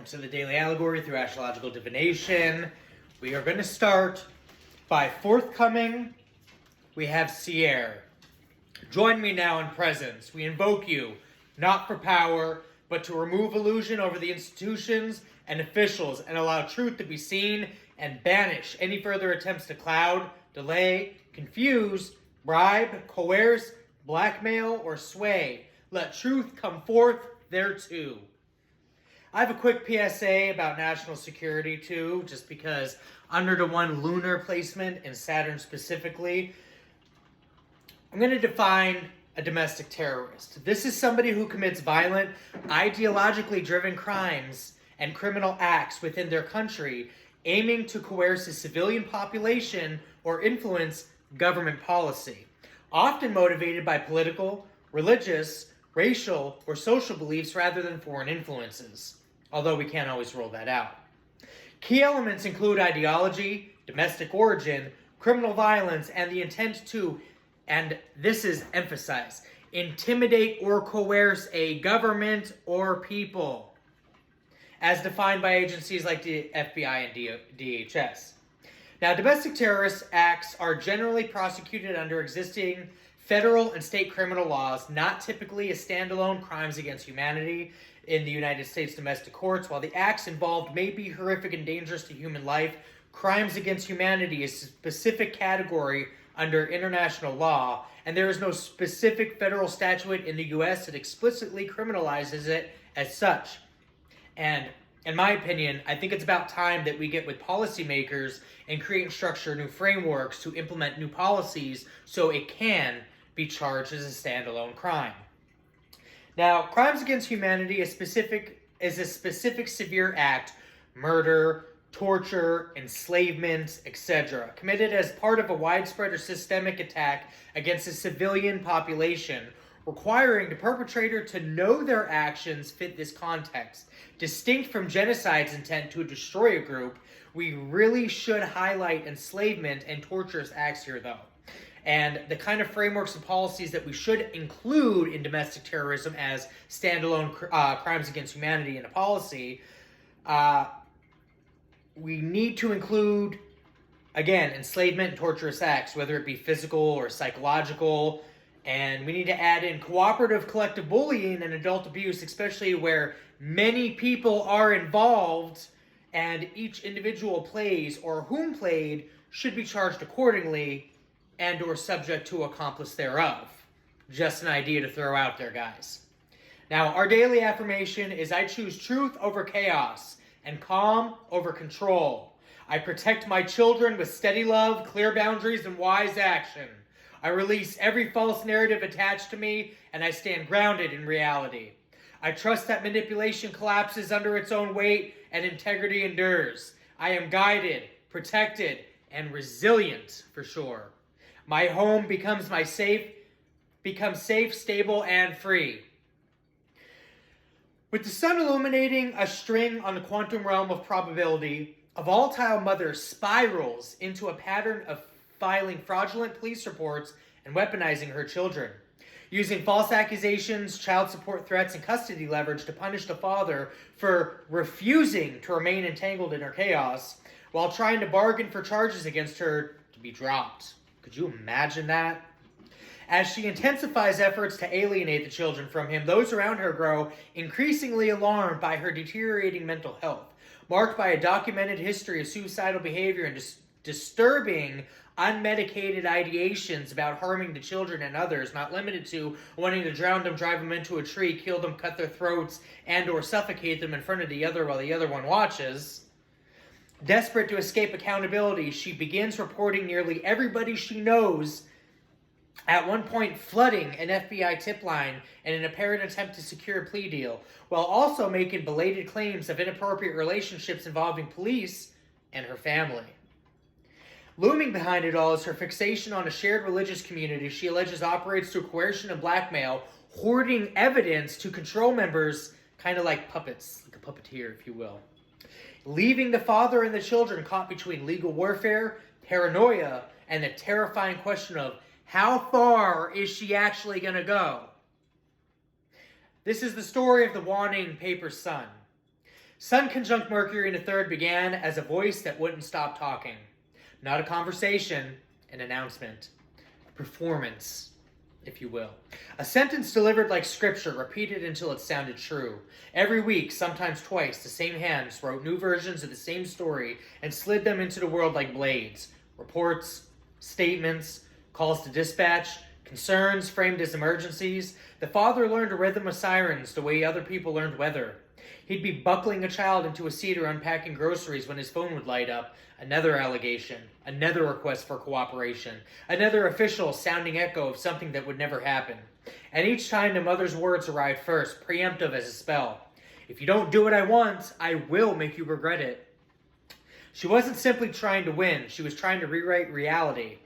to the Daily Allegory through astrological divination. We are going to start by forthcoming. We have Sierra. Join me now in presence. We invoke you, not for power, but to remove illusion over the institutions and officials and allow truth to be seen and banish any further attempts to cloud, delay, confuse, bribe, coerce, blackmail, or sway. Let truth come forth thereto. I have a quick PSA about national security too, just because under the one lunar placement in Saturn specifically, I'm going to define a domestic terrorist. This is somebody who commits violent, ideologically driven crimes and criminal acts within their country, aiming to coerce a civilian population or influence government policy, often motivated by political, religious, racial, or social beliefs rather than foreign influences, although we can't always rule that out. Key elements include ideology, domestic origin, criminal violence, and the intent to, and this is emphasized, intimidate or coerce a government or people, as defined by agencies like the FBI and DHS. Now, domestic terrorist acts are generally prosecuted under existing federal and state criminal laws, not typically as standalone crimes against humanity in the United States domestic courts. While the acts involved may be horrific and dangerous to human life, crimes against humanity is a specific category under international law, and there is no specific federal statute in the U.S. that explicitly criminalizes it as such. And in my opinion, I think it's about time that we get with policymakers and create and structure new frameworks to implement new policies so it can be charged as a standalone crime. Now, crimes against humanity is a specific severe act, murder, torture, enslavement, etc., committed as part of a widespread or systemic attack against a civilian population, requiring the perpetrator to know their actions fit this context. Distinct from genocide's intent to destroy a group, we really should highlight enslavement and torturous acts here, though. And the kind of frameworks and policies that we should include in domestic terrorism as standalone crimes against humanity in a policy, we need to include, again, enslavement and torturous acts, whether it be physical or psychological. And we need to add in cooperative collective bullying and adult abuse, especially where many people are involved and each individual plays or whom played should be charged accordingly and or subject to accomplice thereof. Just an idea to throw out there, guys. Now, our daily affirmation is I choose truth over chaos and calm over control. I protect my children with steady love, clear boundaries, and wise action. I release every false narrative attached to me, and I stand grounded in reality. I trust that manipulation collapses under its own weight and integrity endures. I am guided, protected, and resilient for sure. My home becomes safe, stable, and free. With the sun illuminating a string on the quantum realm of probability, a volatile mother spirals into a pattern of filing fraudulent police reports and weaponizing her children, using false accusations, child support threats, and custody leverage to punish the father for refusing to remain entangled in her chaos, while trying to bargain for charges against her to be dropped. Could you imagine that? As she intensifies efforts to alienate the children from him, those around her grow increasingly alarmed by her deteriorating mental health, marked by a documented history of suicidal behavior and disturbing, unmedicated ideations about harming the children and others, not limited to wanting to drown them, drive them into a tree, kill them, cut their throats, and or suffocate them in front of the other while the other one watches. Desperate to escape accountability, she begins reporting nearly everybody she knows, at one point flooding an FBI tip line in an apparent attempt to secure a plea deal, while also making belated claims of inappropriate relationships involving police and her family. Looming behind it all is her fixation on a shared religious community she alleges operates through coercion and blackmail, hoarding evidence to control members, kind of like puppets, like a puppeteer, if you will. Leaving the father and the children caught between legal warfare, paranoia, and the terrifying question of how far is she actually going to go? This is the story of the Waning Paper Sun. Sun conjunct Mercury in the third began as a voice that wouldn't stop talking. Not a conversation, an announcement. A performance, if you will. A sentence delivered like scripture, repeated until it sounded true. Every week, sometimes twice, the same hands wrote new versions of the same story and slid them into the world like blades. Reports, statements, calls to dispatch, concerns framed as emergencies. The father learned a rhythm of sirens the way other people learned weather. He'd be buckling a child into a seat or unpacking groceries when his phone would light up. Another allegation, another request for cooperation, another official sounding echo of something that would never happen. And each time the mother's words arrived first, preemptive as a spell. If you don't do what I want, I will make you regret it. She wasn't simply trying to win, she was trying to rewrite reality.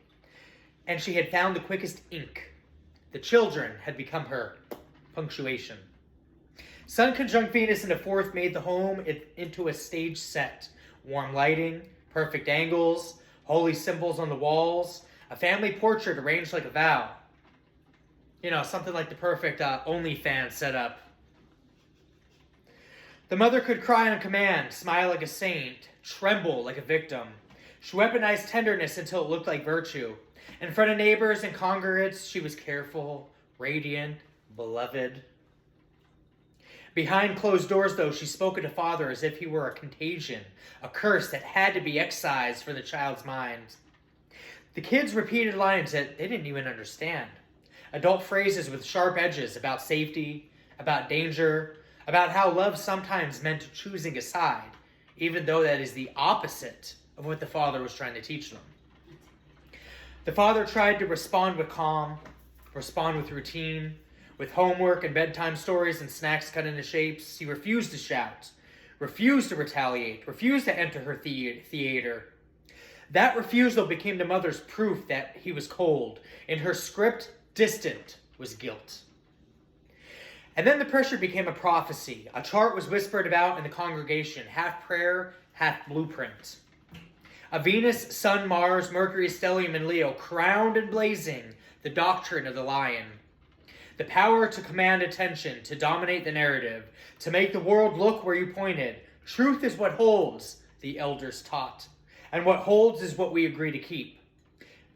And she had found the quickest ink. The children had become her punctuation. Sun conjunct Venus in the fourth made the home into a stage set. Warm lighting, perfect angles, holy symbols on the walls, a family portrait arranged like a vow. You know, something like the perfect OnlyFans setup. The mother could cry on command, smile like a saint, tremble like a victim. She weaponized tenderness until it looked like virtue. In front of neighbors and congregates, she was careful, radiant, beloved. Behind closed doors, though, she spoke of the father as if he were a contagion, a curse that had to be excised for the child's mind. The kids repeated lines that they didn't even understand. Adult phrases with sharp edges about safety, about danger, about how love sometimes meant choosing a side, even though that is the opposite of what the father was trying to teach them. The father tried to respond with calm, respond with routine, with homework and bedtime stories and snacks cut into shapes. He refused to shout, refused to retaliate, refused to enter her theater. That refusal became the mother's proof that he was cold. In her script, distant was guilt. And then the pressure became a prophecy. A chart was whispered about in the congregation, half prayer, half blueprint. A Venus, Sun, Mars, Mercury, stellium, and Leo, crowned and blazing the doctrine of the lion. The power to command attention, to dominate the narrative, to make the world look where you pointed. Truth is what holds, the elders taught. And what holds is what we agree to keep.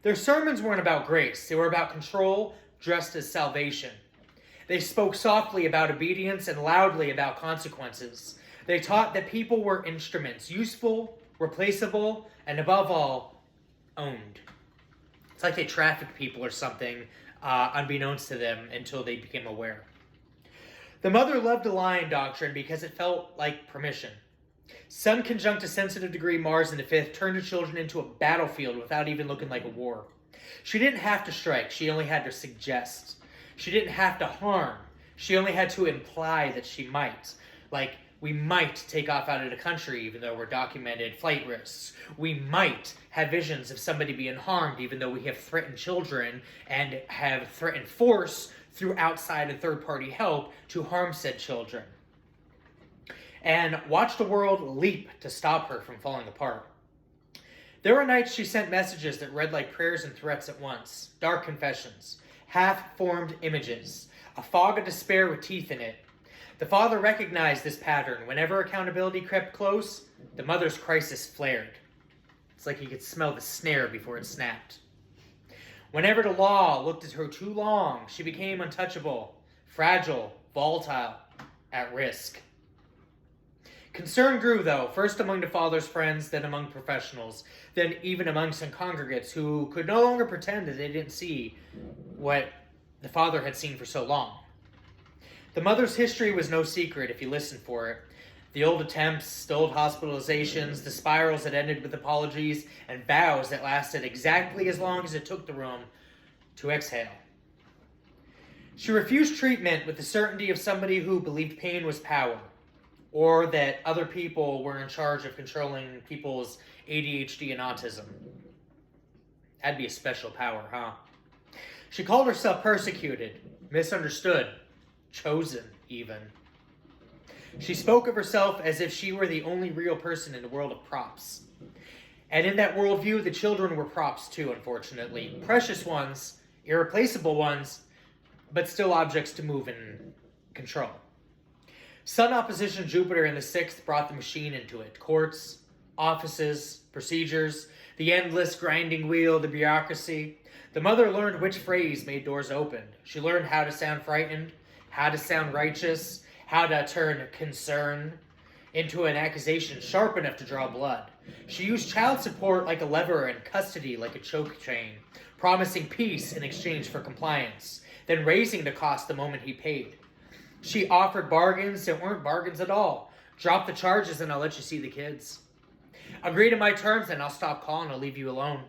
Their sermons weren't about grace. They were about control, dressed as salvation. They spoke softly about obedience and loudly about consequences. They taught that people were instruments, useful, replaceable, and above all, owned. It's like they trafficked people or something, unbeknownst to them until they became aware. The mother loved the lion doctrine because it felt like permission. Sun conjunct a sensitive degree Mars in the fifth turned her children into a battlefield without even looking like a war. She didn't have to strike, she only had to suggest. She didn't have to harm, she only had to imply that she might. Like, we might take off out of the country even though we're documented flight risks. We might have visions of somebody being harmed even though we have threatened children and have threatened force through outside and third-party help to harm said children. And watch the world leap to stop her from falling apart. There were nights she sent messages that read like prayers and threats at once. Dark confessions, half-formed images, a fog of despair with teeth in it. The father recognized this pattern. Whenever accountability crept close, the mother's crisis flared. It's like he could smell the snare before it snapped. Whenever the law looked at her too long, she became untouchable, fragile, volatile, at risk. Concern grew, though, first among the father's friends, then among professionals, then even among some congregates who could no longer pretend that they didn't see what the father had seen for so long. The mother's history was no secret if you listened for it. The old attempts, the old hospitalizations, the spirals that ended with apologies, and vows that lasted exactly as long as it took the room to exhale. She refused treatment with the certainty of somebody who believed pain was power, or that other people were in charge of controlling people's ADHD and autism. That'd be a special power, huh? She called herself persecuted, misunderstood, chosen, even. She spoke of herself as if she were the only real person in the world of props. And in that worldview, the children were props too, unfortunately. Precious ones, irreplaceable ones, but still objects to move and control. Sun opposition Jupiter in the 6th brought the machine into it. Courts, offices, procedures, the endless grinding wheel, the bureaucracy. The mother learned which phrase made doors open. She learned how to sound frightened, how to sound righteous, how to turn concern into an accusation sharp enough to draw blood. She used child support like a lever and custody like a choke chain, promising peace in exchange for compliance, then raising the cost the moment he paid. She offered bargains that weren't bargains at all. Drop the charges and I'll let you see the kids. Agree to my terms and I'll stop calling, I'll leave you alone.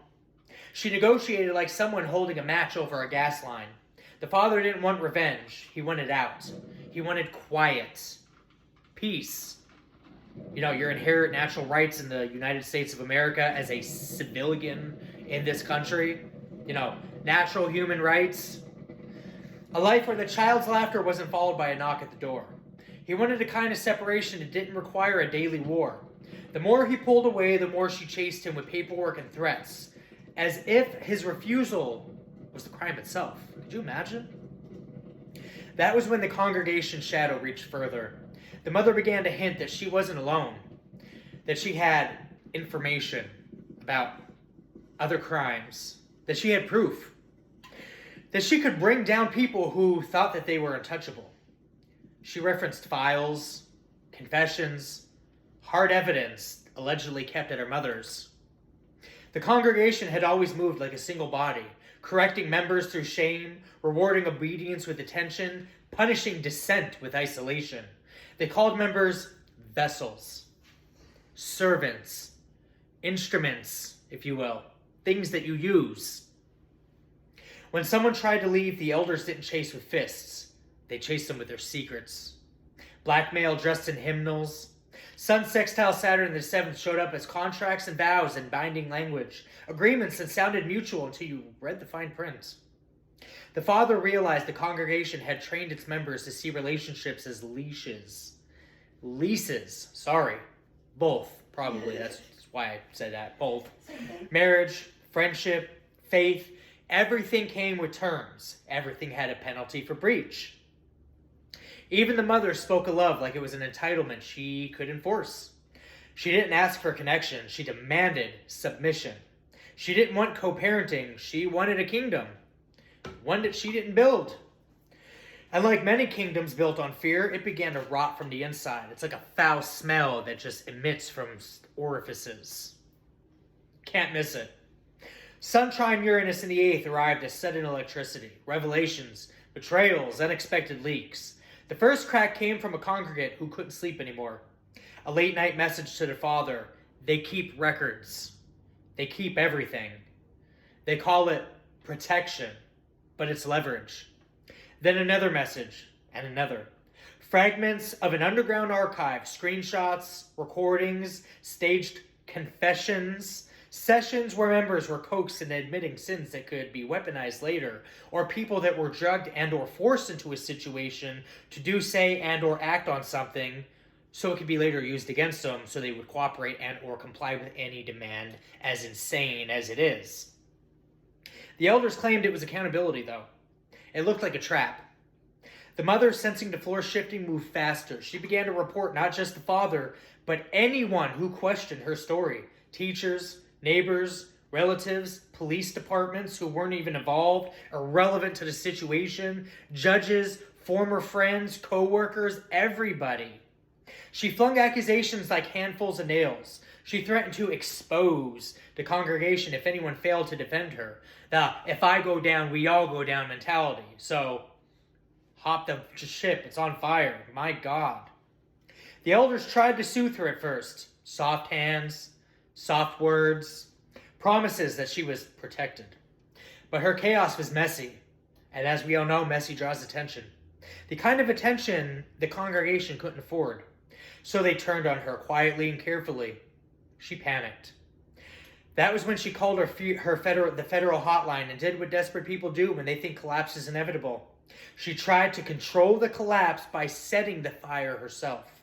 She negotiated like someone holding a match over a gas line. The father didn't want revenge. He wanted out. He wanted quiet. Peace. Your inherent natural rights in the United States of America as a civilian in this country. Natural human rights. A life where the child's laughter wasn't followed by a knock at the door. He wanted a kind of separation that didn't require a daily war. The more he pulled away, the more she chased him with paperwork and threats, as if his refusal was the crime itself. Could you imagine? That was when the congregation shadow reached further. The mother began to hint that she wasn't alone, that she had information about other crimes, that she had proof, that she could bring down people who thought that they were untouchable. She referenced files, confessions, hard evidence allegedly kept at her mother's. The congregation had always moved like a single body, correcting members through shame, rewarding obedience with attention, punishing dissent with isolation. They called members vessels, servants, instruments, if you will, things that you use. When someone tried to leave, the elders didn't chase with fists. They chased them with their secrets. Blackmail dressed in hymnals. Sun sextile Saturn the 7th showed up as contracts and vows in binding language, agreements that sounded mutual until you read the fine print. The father realized the congregation had trained its members to see relationships as leashes. Leases. Sorry. Both, probably. That's why I said that. Both. Marriage, friendship, faith, everything came with terms. Everything had a penalty for breach. Even the mother spoke of love like it was an entitlement she could enforce. She didn't ask for connection. She demanded submission. She didn't want co-parenting. She wanted a kingdom. One that she didn't build. And like many kingdoms built on fear, it began to rot from the inside. It's like a foul smell that just emits from orifices. Can't miss it. Sun trine Uranus in the 8th arrived as sudden electricity, revelations, betrayals, unexpected leaks. The first crack came from a congregant who couldn't sleep anymore. A late night message to the father. They keep records. They keep everything. They call it protection, but it's leverage. Then another message, and another. Fragments of an underground archive, screenshots, recordings, staged confessions, sessions where members were coaxed into admitting sins that could be weaponized later, or people that were drugged and or forced into a situation to do, say, and or act on something so it could be later used against them so they would cooperate and or comply with any demand, as insane as it is. The elders claimed it was accountability, though. It looked like a trap. The mother, sensing the floor shifting, moved faster. She began to report not just the father, but anyone who questioned her story. Teachers, neighbors, relatives, police departments who weren't even involved, irrelevant to the situation, judges, former friends, co-workers, everybody. She flung accusations like handfuls of nails. She threatened to expose the congregation if anyone failed to defend her. The if I go down, we all go down mentality. So, hop the ship, it's on fire. My God. The elders tried to soothe her at first. Soft hands, soft words, promises that she was protected. But her chaos was messy. And as we all know, messy draws attention. The kind of attention the congregation couldn't afford. So they turned on her quietly and carefully. She panicked. That was when she called the federal hotline and did what desperate people do when they think collapse is inevitable. She tried to control the collapse by setting the fire herself.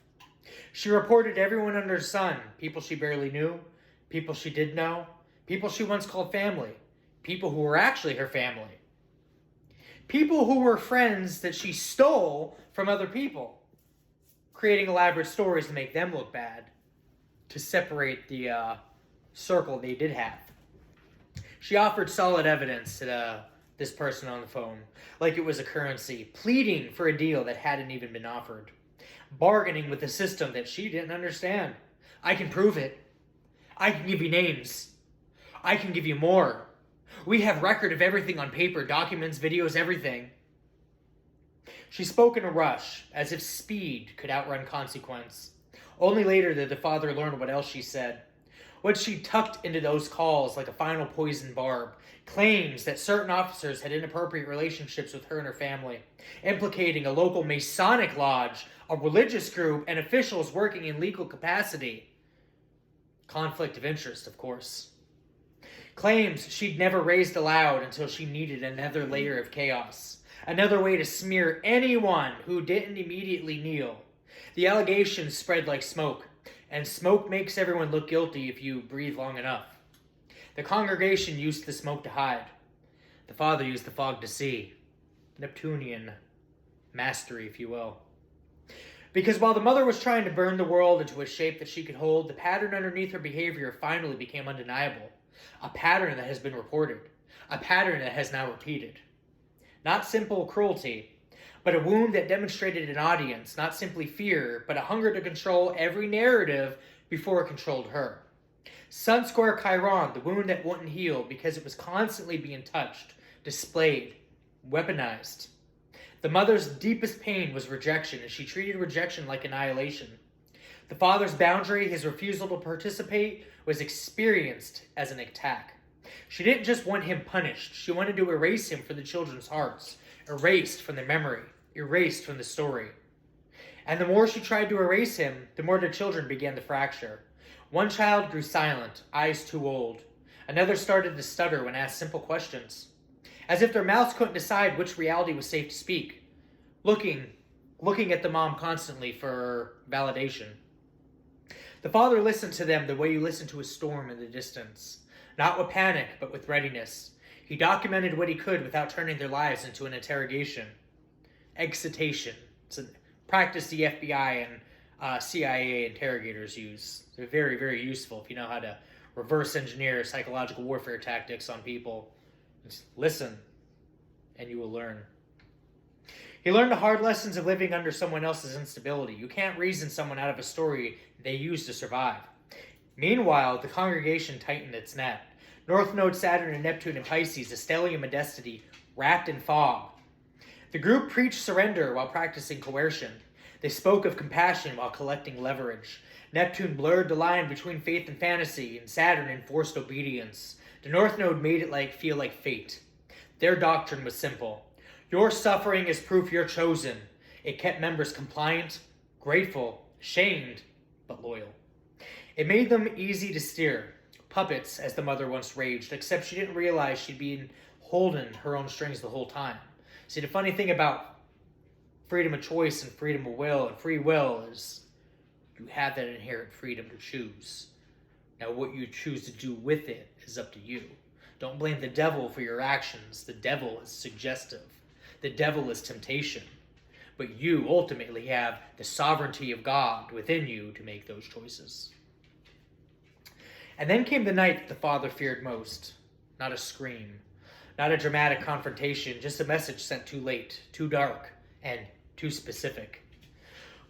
She reported everyone under the sun, people she barely knew, people she did know, people she once called family, people who were actually her family, people who were friends that she stole from other people. creating elaborate stories to make them look bad, to separate the circle they did have. She offered solid evidence to this person on the phone, like it was a currency, pleading for a deal that hadn't even been offered, bargaining with a system that she didn't understand. I can prove it. I can give you names. I can give you more. We have record of everything on paper, documents, videos, everything. She spoke in a rush, as if speed could outrun consequence. Only later did the father learn what else she said. What she tucked into those calls like a final poison barb, claims that certain officers had inappropriate relationships with her and her family, implicating a local Masonic lodge, a religious group, and officials working in legal capacity. Conflict of interest, of course. Claims she'd never raised aloud until she needed another layer of chaos. Another way to smear anyone who didn't immediately kneel. The allegations spread like smoke, and smoke makes everyone look guilty if you breathe long enough. The congregation used the smoke to hide. The father used the fog to see. Neptunian mastery, if you will. Because while the mother was trying to burn the world into a shape that she could hold, the pattern underneath her behavior finally became undeniable. A pattern that has been reported. A pattern that has now repeated. Not simple cruelty, but a wound that demonstrated an audience, not simply fear, but a hunger to control every narrative before it controlled her. Sun Square Chiron, the wound that wouldn't heal because it was constantly being touched, displayed, weaponized. The mother's deepest pain was rejection, and she treated rejection like annihilation. The father's boundary, his refusal to participate, was experienced as an attack. She didn't just want him punished. She wanted to erase him from the children's hearts, erased from their memory, erased from the story. And the more she tried to erase him, the more the children began to fracture. One child grew silent, eyes too old. Another started to stutter when asked simple questions, as if their mouths couldn't decide which reality was safe to speak, looking at the mom constantly for validation. The father listened to them the way you listen to a storm in the distance. Not with panic, but with readiness. He documented what he could without turning their lives into an interrogation. Excitation. It's a practice the FBI and CIA interrogators use. They're very, very useful if you know how to reverse engineer psychological warfare tactics on people. Just listen, and you will learn. He learned the hard lessons of living under someone else's instability. You can't reason someone out of a story they used to survive. Meanwhile, the congregation tightened its net. North Node, Saturn, and Neptune, and Pisces, a stellium of destiny, wrapped in fog. The group preached surrender while practicing coercion. They spoke of compassion while collecting leverage. Neptune blurred the line between faith and fantasy, and Saturn enforced obedience. The North Node made it feel like fate. Their doctrine was simple. Your suffering is proof you're chosen. It kept members compliant, grateful, ashamed, but loyal. It made them easy to steer. Puppets, as the mother once raged, except she didn't realize she'd been holding her own strings the whole time. See, the funny thing about freedom of choice and freedom of will and free will is you have that inherent freedom to choose. Now, what you choose to do with it is up to you. Don't blame the devil for your actions. The devil is suggestive. The devil is temptation. But you ultimately have the sovereignty of God within you to make those choices. And then came the night that the father feared most. Not a scream, not a dramatic confrontation, just a message sent too late, too dark, and too specific.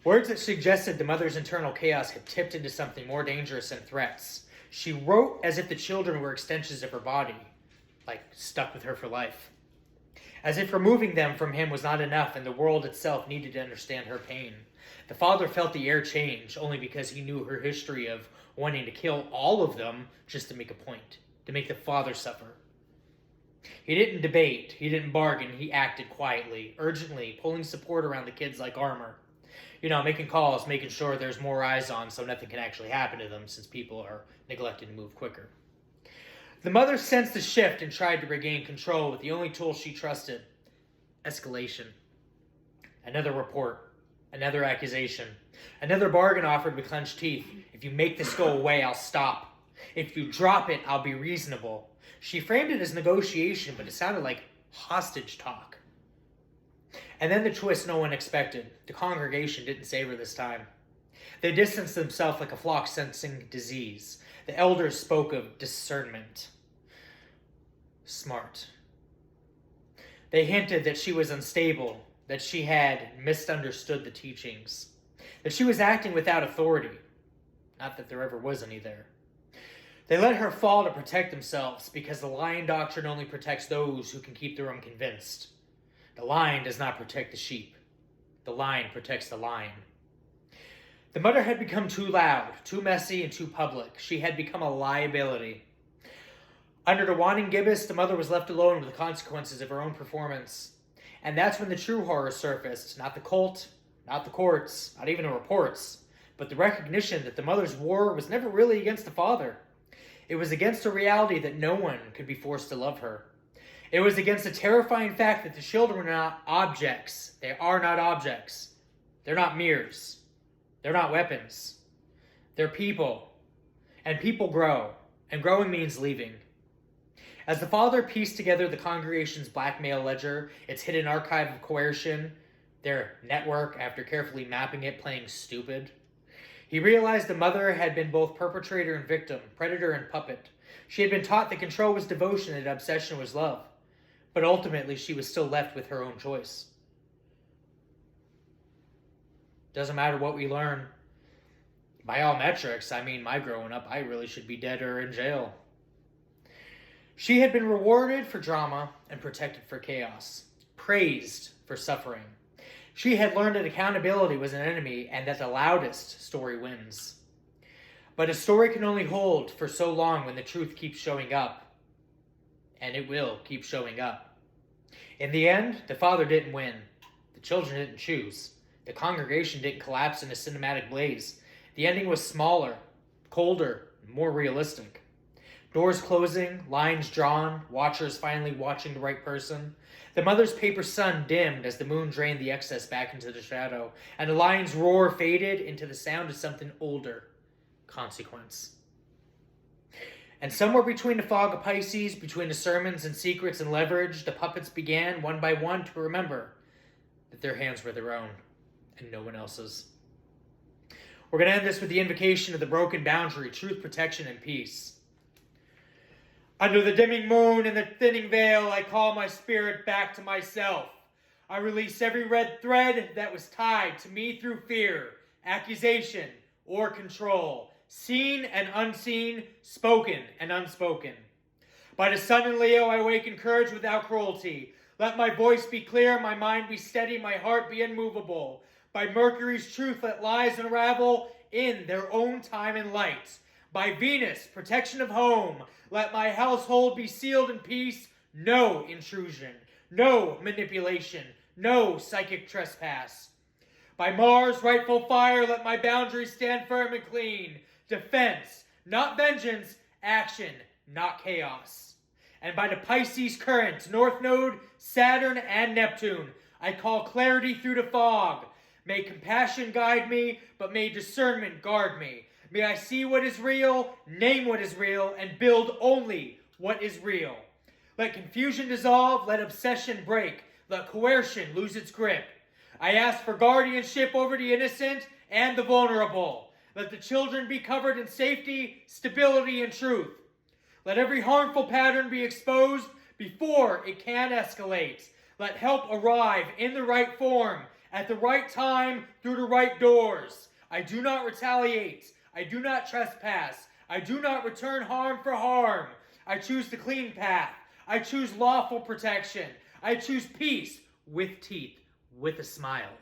Words that suggested the mother's internal chaos had tipped into something more dangerous than threats. She wrote as if the children were extensions of her body, stuck with her for life. As if removing them from him was not enough and the world itself needed to understand her pain. The father felt the air change only because he knew her history of wanting to kill all of them just to make a point, to make the father suffer. He didn't debate, he didn't bargain, he acted quietly, urgently, pulling support around the kids like armor. Making calls, making sure there's more eyes on so nothing can actually happen to them since people are neglected to move quicker. The mother sensed the shift and tried to regain control with the only tool she trusted: escalation. Another report, another accusation, another bargain offered with clenched teeth. If you make this go away, I'll stop. If you drop it, I'll be reasonable. She framed it as negotiation, but it sounded like hostage talk. And then the twist no one expected. The congregation didn't save her this time. They distanced themselves like a flock sensing disease. The elders spoke of discernment. Smart. They hinted that she was unstable, that she had misunderstood the teachings, that she was acting without authority. Not that there ever was any there. They let her fall to protect themselves because the lion doctrine only protects those who can keep their own convinced. The lion does not protect the sheep. The lion protects the lion. The mother had become too loud, too messy, and too public. She had become a liability. Under the Waning gibbous, the mother was left alone with the consequences of her own performance. And that's when the true horror surfaced. Not the cult, not the courts, not even the reports, but the recognition that the mother's war was never really against the father. It was against the reality that no one could be forced to love her. It was against the terrifying fact that the children were not objects. They are not objects. They're not mirrors. They're not weapons. They're people. And people grow. And growing means leaving. As the father pieced together the congregation's blackmail ledger, its hidden archive of coercion, their network, after carefully mapping it, playing stupid, he realized the mother had been both perpetrator and victim, predator and puppet. She had been taught that control was devotion and obsession was love. But ultimately, she was still left with her own choice. Doesn't matter what we learn. By all metrics, my growing up, I really should be dead or in jail. She had been rewarded for drama and protected for chaos, praised for suffering. She had learned that accountability was an enemy and that the loudest story wins. But a story can only hold for so long when the truth keeps showing up. And it will keep showing up. In the end, the father didn't win. The children didn't choose. The congregation didn't collapse in a cinematic blaze. The ending was smaller, colder, more realistic. Doors closing, lines drawn, watchers finally watching the right person. The mother's paper sun dimmed as the moon drained the excess back into the shadow, and the lion's roar faded into the sound of something older. Consequence. And somewhere between the fog of Pisces, between the sermons and secrets and leverage, the puppets began, one by one, to remember that their hands were their own and no one else's. We're going to end this with the invocation of the broken boundary, truth, protection, and peace. Under the dimming moon and the thinning veil, I call my spirit back to myself. I release every red thread that was tied to me through fear, accusation, or control, seen and unseen, spoken and unspoken. By the sun in Leo, I awaken courage without cruelty. Let my voice be clear, my mind be steady, my heart be immovable. By Mercury's truth, let lies unravel in their own time and light. By Venus, protection of home, let my household be sealed in peace. No intrusion, no manipulation, no psychic trespass. By Mars, rightful fire, let my boundaries stand firm and clean. Defense, not vengeance, action, not chaos. And by the Pisces current, North Node, Saturn, and Neptune, I call clarity through the fog. May compassion guide me, but may discernment guard me. May I see what is real, name what is real, and build only what is real. Let confusion dissolve, let obsession break, let coercion lose its grip. I ask for guardianship over the innocent and the vulnerable. Let the children be covered in safety, stability, and truth. Let every harmful pattern be exposed before it can escalate. Let help arrive in the right form, at the right time, through the right doors. I do not retaliate. I do not trespass. I do not return harm for harm. I choose the clean path. I choose lawful protection. I choose peace with teeth, with a smile.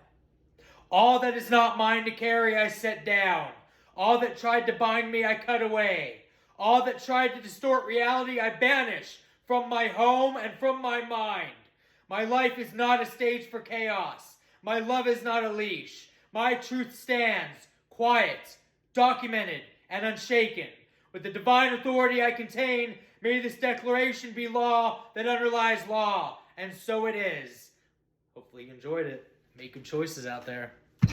All that is not mine to carry, I set down. All that tried to bind me, I cut away. All that tried to distort reality, I banish from my home and from my mind. My life is not a stage for chaos. My love is not a leash. My truth stands, quiet, documented, and unshaken. With the divine authority I contain, may this declaration be law that underlies law. And so it is. Hopefully you enjoyed it. Make good choices out there.